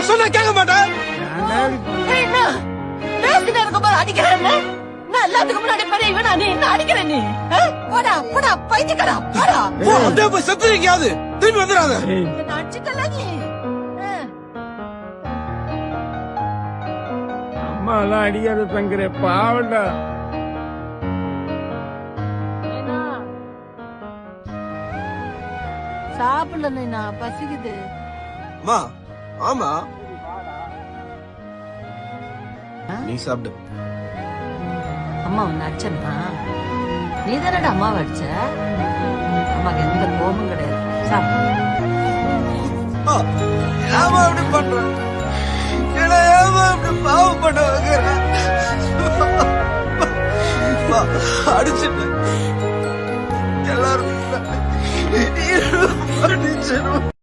சொன்ன கேட்க மாட்டேன். அடிக்கிறேன் எல்லாத்துக்கும் முன்னாடி பெரிய இவனா நீ என்ன அடிக்கிற நீ? போடா போடா பைத்தியக்காரா போடா. அப்படியே போய் செத்துறீங்கயாவது திரும்பி வந்துடாத. அடிச்சுட்டல நீ. அம்மா எல்லாம் அடிக்காத தங்குற பாவண்டா. சாப்பிடல நைனா பசிக்குது. அம்மா ஆமா நீ சாப்பிடு. அம்மா உன்னை அடிச்சா நீ தானடா அம்மாவை அடிச்ச. அம்மாக்கு எந்த கோபமும் கிடையாது. சாப்பிடு. ஏமா அப்படி பண்ற? ஏமா அப்படி பாவம் பண்ண வைக்கிற? அடிச்சுட்டு எல்லாரும்